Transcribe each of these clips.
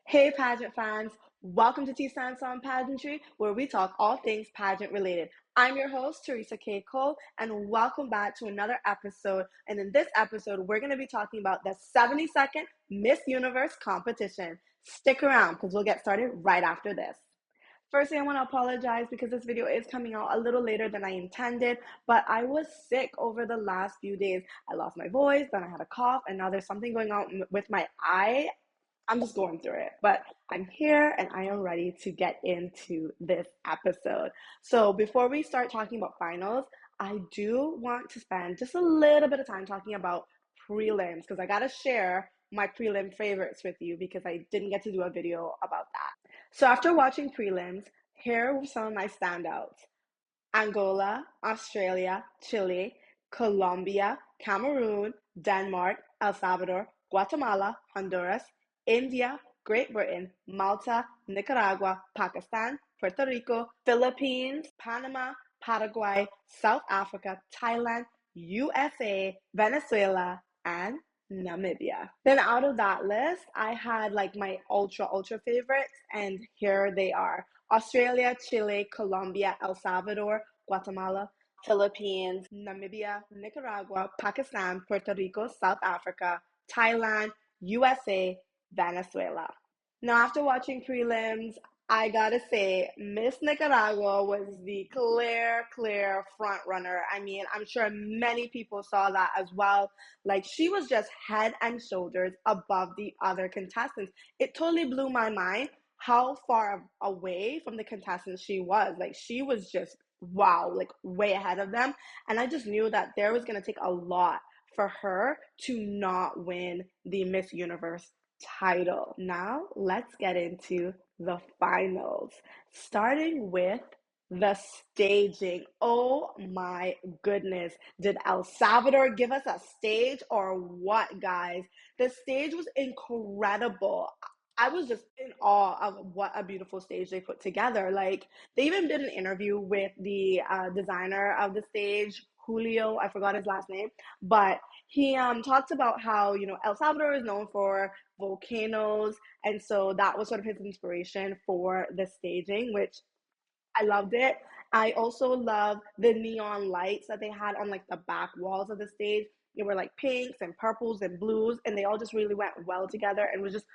Hey, pageant fans. Welcome to T Stands on Pageantry, where we talk all things pageant related. I'm your host, Theresa K, and welcome back to another episode. And in this episode, we're going to be talking about the 72nd Miss Universe competition. Stick around because we'll get started right after this. Firstly, I want to apologize because this video is coming out a little later than I intended, but I was sick over the last few days. I lost my voice, then I had a cough, and now there's something going on with my eye. I'm just going through it, but I'm here and I am ready to get into this episode. So before we start talking about finals, I do want to spend just a little bit of time talking about prelims because I got to share my prelim favorites with you because I didn't get to do a video about that. So after watching prelims, here were some of my standouts. Angola, Australia, Chile, Colombia, Cameroon, Denmark, El Salvador, Guatemala, Honduras, India, Great Britain, Malta, Nicaragua, Pakistan, Puerto Rico, Philippines, Panama, Paraguay, South Africa, Thailand, USA, Venezuela, and Namibia. Then out of that list, I had like my ultra favorites, and here they are. Australia, Chile, Colombia, El Salvador, Guatemala, Philippines, Namibia, Nicaragua, Pakistan, Puerto Rico, South Africa, Thailand, USA, Venezuela. Now, after watching prelims, I gotta say, Miss Nicaragua was the clear front runner. I mean, I'm sure many people saw that as well. Like, she was just head and shoulders above the other contestants. It totally blew my mind how far away from the contestants she was. Like, she was just, wow, like way ahead of them. And I just knew that there was gonna take a lot for her to not win the Miss Universe title. Now, let's get into the finals, starting with the staging. Oh my goodness. Did El Salvador give us a stage or what, guys? The stage was incredible. I was just in awe of what a beautiful stage they put together. Like, they even did an interview with the designer of the stage, Julio, I forgot his last name, but he talked about how, El Salvador is known for volcanoes, and so that was sort of his inspiration for the staging, which I loved it. I also love the neon lights that they had on like the back walls of the stage. They were like pinks and purples and blues, and they all just really went well together and was just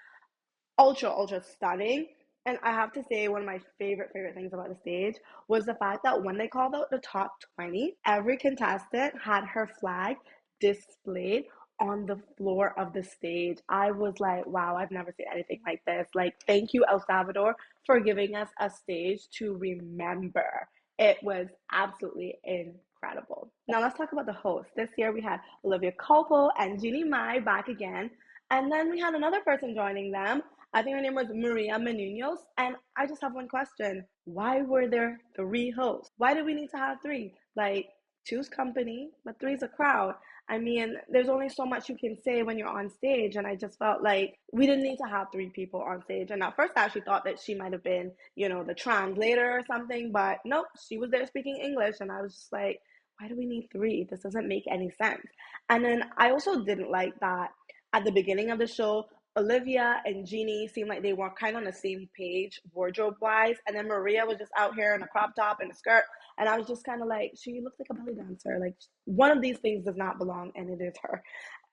ultra stunning. And I have to say, one of my favorite things about the stage was the fact that when they called out the top 20, every contestant had her flag displayed on the floor of the stage. I was like, wow, I've never seen anything like this. Like, thank you, El Salvador, for giving us a stage to remember. It was absolutely incredible. Now let's talk about the hosts. This year we had Olivia Culpo and Jeannie Mai back again. And then we had another person joining them. I think her name was Maria Menounos. And I just have one question. Why were there three hosts? Why do we need to have three? Like, two's company, but three's a crowd. I mean, there's only so much you can say when you're on stage. And I just felt like we didn't need to have three people on stage. And at first, I actually thought that she might have been, the translator or something. But nope, she was there speaking English. And I was just like, why do we need three? This doesn't make any sense. And then I also didn't like that at the beginning of the show, Olivia and Jeannie seemed like they were kind of on the same page wardrobe wise, and then Maria was just out here in a crop top and a skirt, and I was just kind of like, she looks like a belly dancer. Like, one of these things does not belong, and it is her.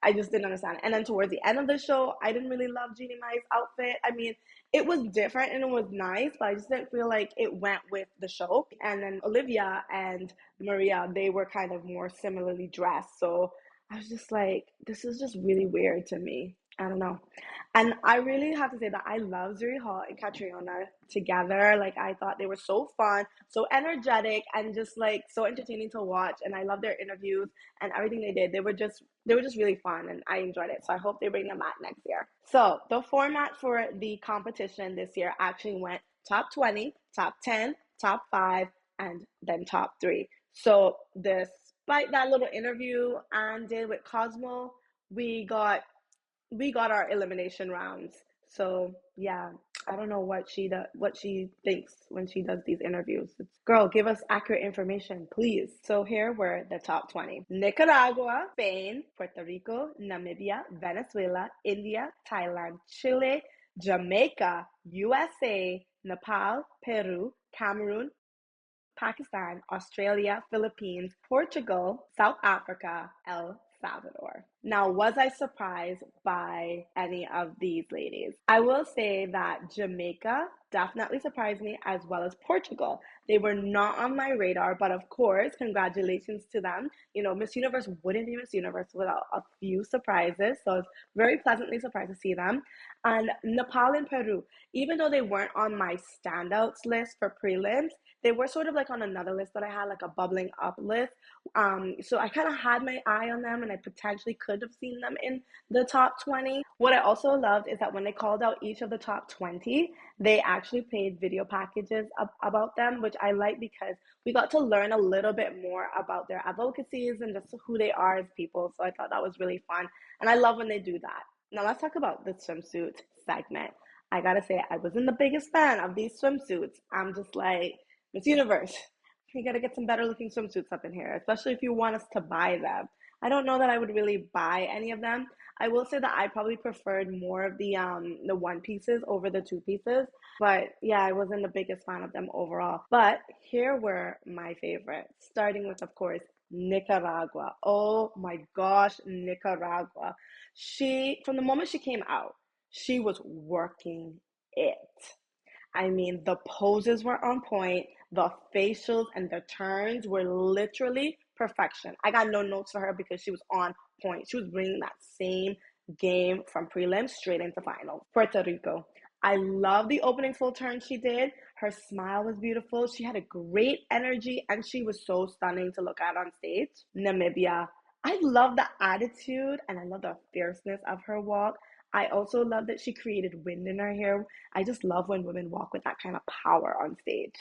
I just didn't understand. And then towards the end of the show, I didn't really love Jeannie Mai's outfit. I mean, it was different and it was nice, but I just didn't feel like it went with the show. And then Olivia and Maria, they were kind of more similarly dressed, so I was just like, this is just really weird to me. I don't know. And I really have to say that I love Zuri Hall and Catriona together. Like, I thought they were so fun, so energetic, and just like so entertaining to watch. And I love their interviews and everything they did. They were just really fun, and I enjoyed it. So I hope they bring them back next year. So the format for the competition this year actually went top 20, top 10, top 5, and then top 3. So despite that little interview Anne did with Cosmo, we got our elimination rounds. So yeah, I don't know what she thinks when she does these interviews. Girl, give us accurate information, please. So here were the top 20. Nicaragua, Spain, Puerto Rico, Namibia, Venezuela, India, Thailand, Chile, Jamaica, USA, Nepal, Peru, Cameroon, Pakistan, Australia, Philippines, Portugal, South Africa, El Salvador. Now, was I surprised by any of these ladies? I will say that Jamaica definitely surprised me, as well as Portugal. They were not on my radar, but of course, congratulations to them. You know, Miss Universe wouldn't be Miss Universe without a few surprises. So it's very pleasantly surprised to see them. And Nepal and Peru, even though they weren't on my standouts list for prelims, they were sort of like on another list that I had, like a bubbling up list. So I kind of had my eye on them, and I potentially could have seen them in the top 20. What I also loved is that when they called out each of the top 20, they actually played video packages about them, which I like because we got to learn a little bit more about their advocacies and just who they are as people. So I thought that was really fun. And I love when they do that. Now let's talk about the swimsuit segment. I gotta say, I wasn't the biggest fan of these swimsuits. I'm just like, Miss Universe, you gotta get some better looking swimsuits up in here, especially if you want us to buy them. I don't know that I would really buy any of them. I will say that I probably preferred more of the one pieces over the two pieces. But yeah, I wasn't the biggest fan of them overall. But here were my favorites, starting with, of course, Nicaragua. Oh my gosh, Nicaragua. From the moment she came out, she was working it. I mean, the poses were on point, the facials and the turns were literally perfection. I got no notes for her because she was on point. She was bringing that same game from prelims straight into finals. Puerto Rico. I love the opening full turn she did. Her smile was beautiful. She had a great energy and she was so stunning to look at on stage. Namibia. I love the attitude and I love the fierceness of her walk. I also love that she created wind in her hair. I just love when women walk with that kind of power on stage.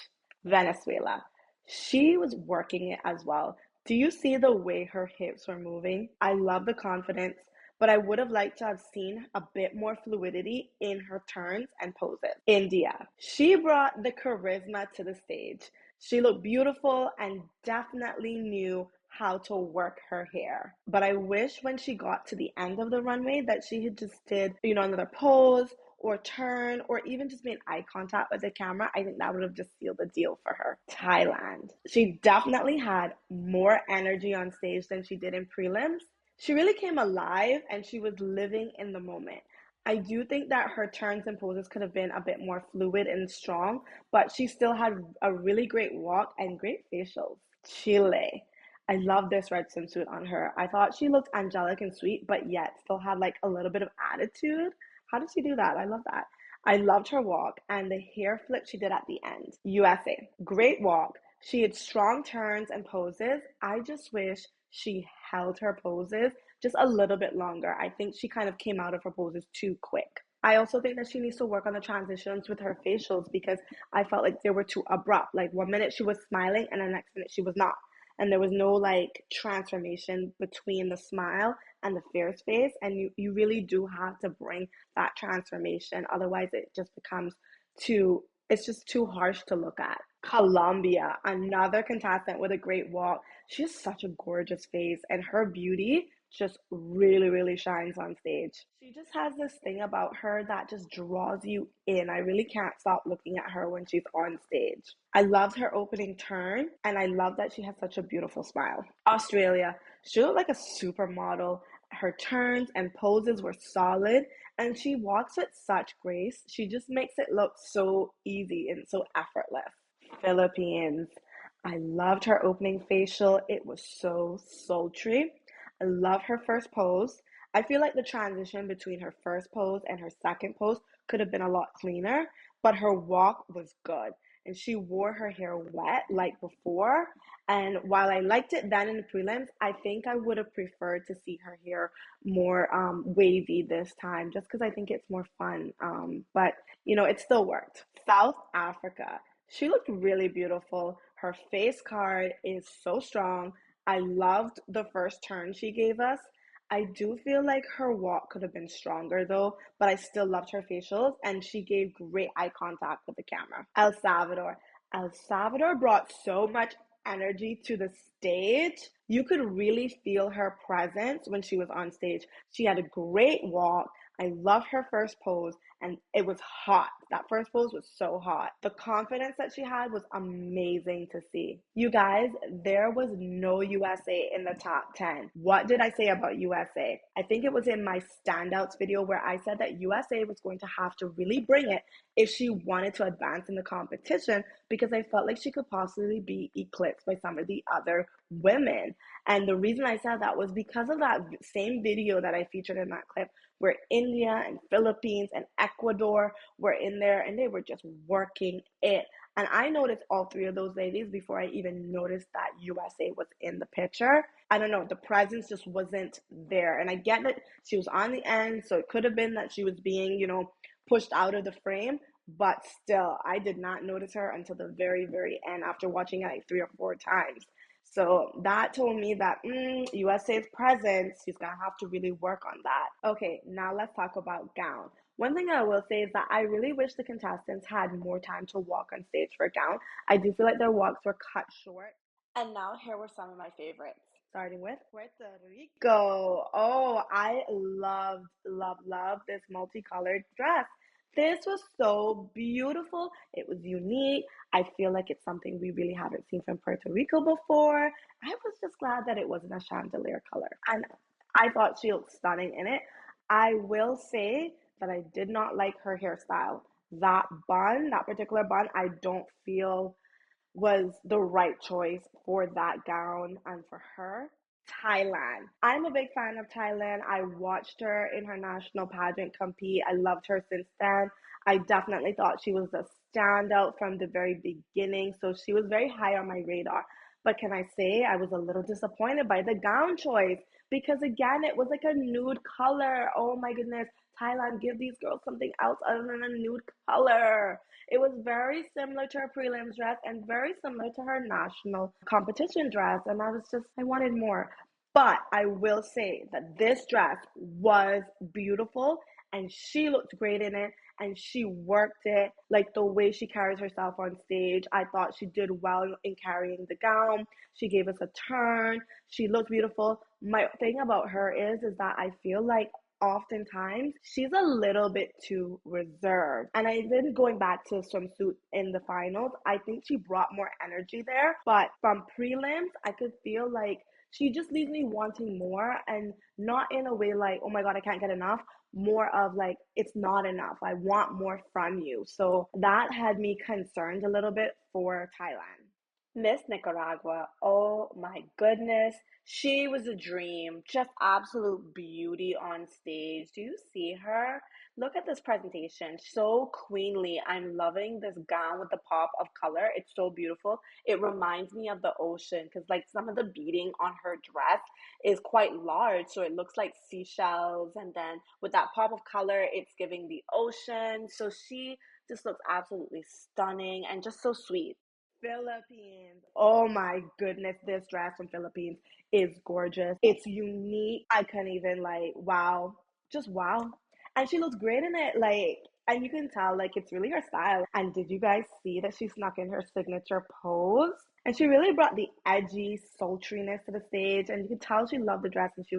Venezuela. She was working it as well. Do you see the way her hips were moving? I love the confidence, but I would have liked to have seen a bit more fluidity in her turns and poses. India. She brought the charisma to the stage. She looked beautiful and definitely knew how to work her hair. But I wish when she got to the end of the runway that she had just did, another pose or turn or even just made eye contact with the camera. I think that would have just sealed the deal for her. Thailand. She definitely had more energy on stage than she did in prelims. She really came alive and she was living in the moment. I do think that her turns and poses could have been a bit more fluid and strong, but she still had a really great walk and great facials. Chile. I love this red swimsuit on her. I thought she looked angelic and sweet, but yet still had like a little bit of attitude. How did she do that? I love that. I loved her walk and the hair flip she did at the end. USA. Great walk. She had strong turns and poses. I just wish she held her poses just a little bit longer. I think she kind of came out of her poses too quick. I also think that she needs to work on the transitions with her facials because I felt like they were too abrupt. Like 1 minute she was smiling and the next minute she was not. And there was no like transformation between the smile and the fierce face. And you really do have to bring that transformation. Otherwise, it just becomes it's just too harsh to look at. Colombia, another contestant with a great walk. She has such a gorgeous face, and her beauty just really, really shines on stage. She just has this thing about her that just draws you in. I really can't stop looking at her when she's on stage. I loved her opening turn, and I love that she has such a beautiful smile. Australia, she looked like a supermodel. Her turns and poses were solid, and she walks with such grace. She just makes it look so easy and so effortless. Philippines. I loved her opening facial. It was so sultry. I love her first pose. I feel like the transition between her first pose and her second pose could have been a lot cleaner, but her walk was good. And she wore her hair wet like before. And while I liked it then in the prelims, I think I would have preferred to see her hair more wavy this time, just because I think it's more fun. But it still worked. South Africa. She looked really beautiful. Her face card is so strong. I loved the first turn she gave us. I do feel like her walk could have been stronger though, but I still loved her facials and she gave great eye contact with the camera. El Salvador. El Salvador brought so much energy to the stage. You could really feel her presence when she was on stage. She had a great walk. I loved her first pose and it was hot. That first pose was so hot. The confidence that she had was amazing to see. You guys, there was no USA in the top 10. What did I say about USA? I think it was in my standouts video where I said that USA was going to have to really bring it if she wanted to advance in the competition, because I felt like she could possibly be eclipsed by some of the other women. And the reason I said that was because of that same video that I featured in that clip, where India and Philippines and Ecuador were in there and they were just working it. And I noticed all three of those ladies before I even noticed that USA was in the picture. I don't know, the presence just wasn't there. And I get that she was on the end, so it could have been that she was being, pushed out of the frame. But still, I did not notice her until the very, very end after watching it like 3 or 4 times. So that told me that USA's presence, she's gonna have to really work on that. Okay, now let's talk about gown. One thing I will say is that I really wish the contestants had more time to walk on stage for gown. I do feel like their walks were cut short. And now here were some of my favorites. Starting with Puerto Rico. Oh, I loved this multicolored dress. This was so beautiful. It was unique. I feel like it's something we really haven't seen from Puerto Rico before. I was just glad that it wasn't a chandelier color. And I thought she looked stunning in it. I will say that I did not like her hairstyle. That bun, that particular bun, I don't feel was the right choice for that gown and for her. Thailand. I'm a big fan of Thailand. I watched her in her national pageant compete. I loved her since then. I definitely thought she was a standout from the very beginning. So she was very high on my radar. But can I say I was a little disappointed by the gown choice because again, it was like a nude color. Oh my goodness. Thailand, give these girls something else other than a nude color. It was very similar to her prelims dress and very similar to her national competition dress. And I wanted more. But I will say that this dress was beautiful and she looked great in it and she worked it like the way she carries herself on stage. I thought she did well in carrying the gown. She gave us a turn. She looked beautiful. My thing about her is that I feel like oftentimes she's a little bit too reserved. And I then going back to swimsuit in the finals, I think she brought more energy there. But from prelims, I could feel like she just leaves me wanting more and not in a way like, oh my God, I can't get enough. More of like, it's not enough. I want more from you. So that had me concerned a little bit for Thailand. Miss Nicaragua, oh my goodness. She was a dream, just absolute beauty on stage. Do you see her? Look at this presentation. So queenly. I'm loving this gown with the pop of color. It's so beautiful. It reminds me of the ocean because, like, some of the beading on her dress is quite large. So it looks like seashells. And then with that pop of color, it's giving the ocean. So she just looks absolutely stunning and just so sweet. Philippines. Oh my goodness, this dress from Philippines is gorgeous. It's unique. I couldn't even like wow. Just wow. And she looks great in it. Like, and you can tell like it's really her style. And did you guys see that she snuck in her signature pose? And she really brought the edgy sultriness to the stage. And you could tell she loved the dress and she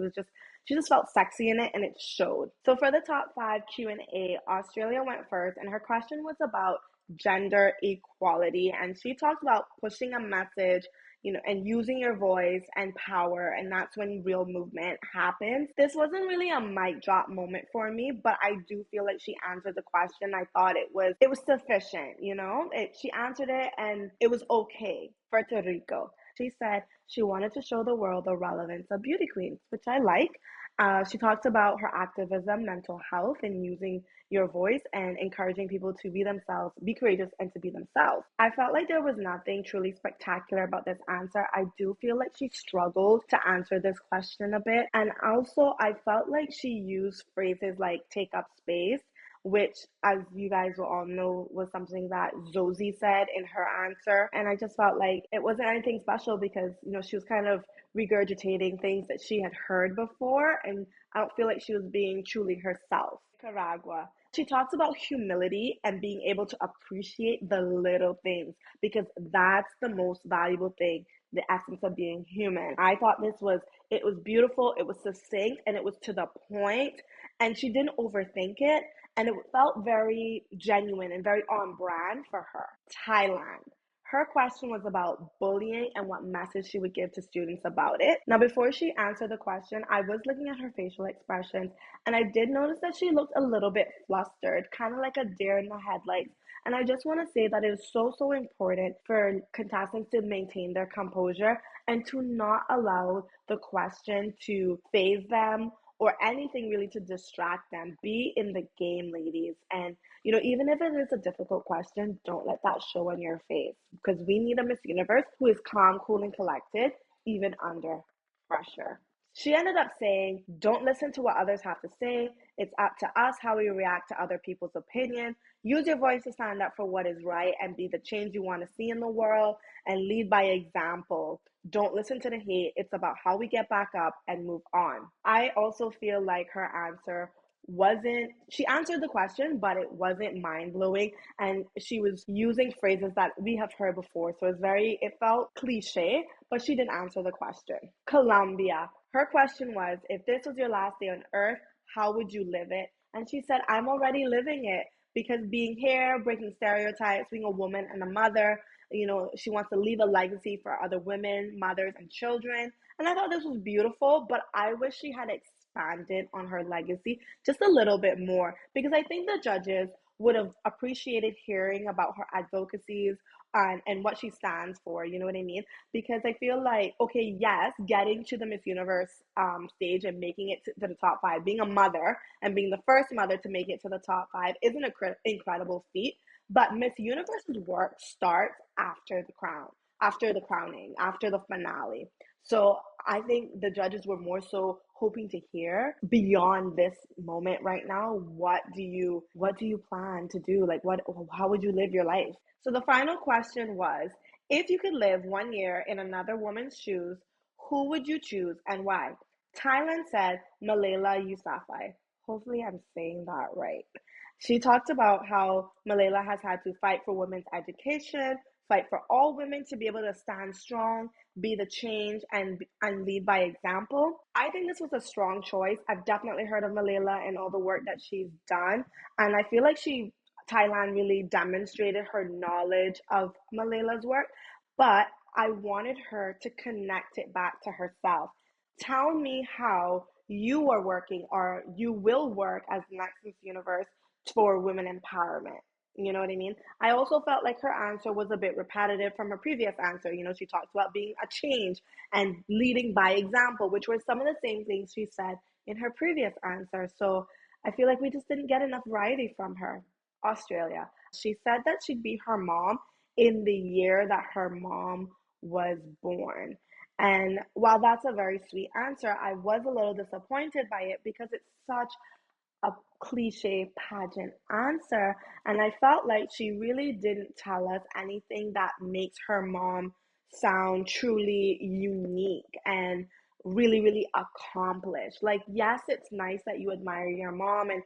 just felt sexy in it and it showed. So for the top five Q&A, Australia went first and her question was about gender equality. And she talked about pushing a message, and using your voice and power. And that's when real movement happens. This wasn't really a mic drop moment for me, but I do feel like she answered the question. I thought it was sufficient, she answered it and it was okay. Puerto Rico. She said she wanted to show the world the relevance of beauty queens, which I like. She talked about her activism, mental health, and using your voice and encouraging people to be themselves, be courageous, and to be themselves. I felt like there was nothing truly spectacular about this answer. I do feel like she struggled to answer this question a bit. And also, I felt like she used phrases like take up space, which, as you guys will all know, was something that Zoe said in her answer. And I just felt like it wasn't anything special because, she was kind of regurgitating things that she had heard before. And I don't feel like she was being truly herself. Nicaragua. She talks about humility and being able to appreciate the little things because that's the most valuable thing, the essence of being human. I thought it was beautiful, it was succinct, and it was to the point, and she didn't overthink it. and it felt very genuine and very on brand for her. Thailand. Her question was about bullying and what message she would give to students about it. Now, before she answered the question, I was looking at her facial expressions and I did notice that she looked a little bit flustered, kind of like a deer in the headlights. And I just want to say that it is so important for contestants to maintain their composure and to not allow the question to phase them or anything really to distract them. Be in the game, ladies. And even if it is a difficult question, don't let that show on your face because we need a Miss Universe who is calm, cool, and collected, even under pressure. She ended up saying, don't listen to what others have to say. It's up to us how we react to other people's opinion. Use your voice to stand up for what is right and be the change you want to see in the world and lead by example. Don't listen to the hate. It's about how we get back up and move on. I also feel like her answer she answered the question, but it wasn't mind blowing. And she was using phrases that we have heard before. So it felt cliche, but she didn't answer the question. Colombia. Her question was, if this was your last day on earth, how would you live it? And she said, I'm already living it because being here, breaking stereotypes, being a woman and a mother, she wants to leave a legacy for other women, mothers, and children. And I thought this was beautiful, but I wish she had expanded on her legacy just a little bit more because I think the judges would have appreciated hearing about her advocacies and what she stands for. You know what I mean? Because I feel like, okay, yes, getting to the Miss Universe stage and making it to the top five, being a mother and being the first mother to make it to the top five is an incredible feat. But Miss Universe's work starts after the crown, after the crowning, after the finale. So I think the judges were more so hoping to hear beyond this moment right now. What do you plan to do? Like how would you live your life? So the final question was, if you could live 1 year in another woman's shoes, who would you choose and why? Thailand said Malayla Yousafzai. Hopefully I'm saying that right. She talked about how Malayla has had to fight for women's education, fight for all women to be able to stand strong, be the change, and lead by example. I think this was a strong choice. I've definitely heard of Malayla and all the work that she's done, and I feel like Thailand really demonstrated her knowledge of Malayla's work, but I wanted her to connect it back to herself. Tell me how you are working or you will work as the next Miss Universe for women empowerment. You know what I mean? I also felt like her answer was a bit repetitive from her previous answer. She talked about being a change and leading by example, which were some of the same things she said in her previous answer. So I feel like we just didn't get enough variety from her. Australia. She said that she'd be her mom in the year that her mom was born. And while that's a very sweet answer, I was a little disappointed by it because it's such a cliche pageant answer. And I felt like she really didn't tell us anything that makes her mom sound truly unique and really accomplished. Like, yes, it's nice that you admire your mom and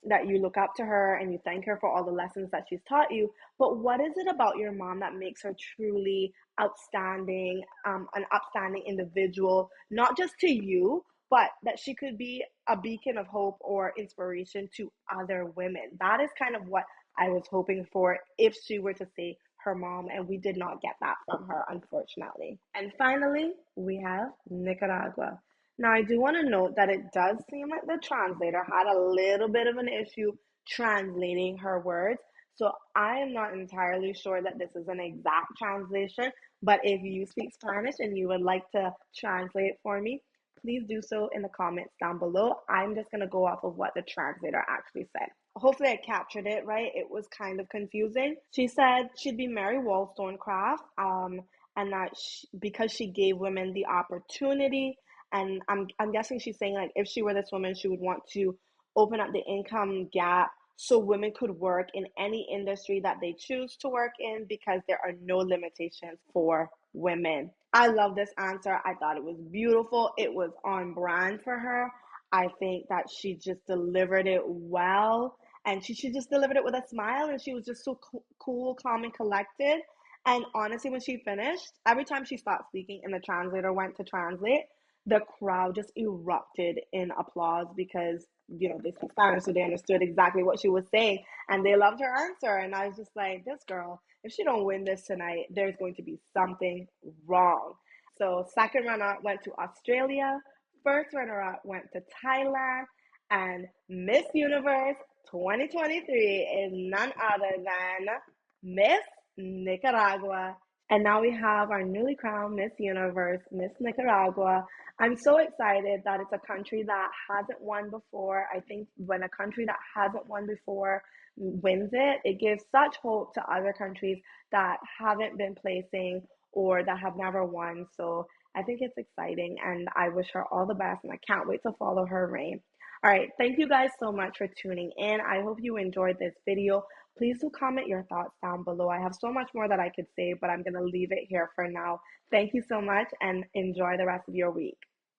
that you look up to her and you thank her for all the lessons that she's taught you. But what is it about your mom that makes her truly outstanding, an upstanding individual, not just to you, but that she could be a beacon of hope or inspiration to other women? That is kind of what I was hoping for if she were to say her mom, and we did not get that from her, unfortunately. And finally, we have Nicaragua. Now, I do want to note that it does seem like the translator had a little bit of an issue translating her words. So I am not entirely sure that this is an exact translation, but if you speak Spanish and you would like to translate for me, please do so in the comments down below. I'm just going to go off of what the translator actually said. Hopefully I captured it right. It was kind of confusing. She said she'd be Mary Wollstonecraft, and that because she gave women the opportunity, and I'm guessing she's saying like if she were this woman, she would want to open up the income gap so women could work in any industry that they choose to work in because there are no limitations for women. I love this answer. I thought it was beautiful. It was on brand for her. I think that she just delivered it well, and she just delivered it with a smile, and she was just so cool, calm, and collected. And honestly, when she finished, every time she stopped speaking and the translator went to translate, the crowd just erupted in applause because, they speak Spanish, so they understood exactly what she was saying, and they loved her answer. And I was just like, this girl, if she don't win this tonight, there's going to be something wrong. So second runner went to Australia, first runner up went to Thailand, and Miss Universe 2023 is none other than Miss Nicaragua. And now we have our newly crowned Miss Universe, Miss Nicaragua. I'm so excited that it's a country that hasn't won before. I think when a country that hasn't won before wins it, it gives such hope to other countries that haven't been placing or that have never won. So I think it's exciting, and I wish her all the best, and I can't wait to follow her reign. All right, thank you guys so much for tuning in. I hope you enjoyed this video. Please do comment your thoughts down below. I have so much more that I could say, but I'm going to leave it here for now. Thank you so much, and enjoy the rest of your week.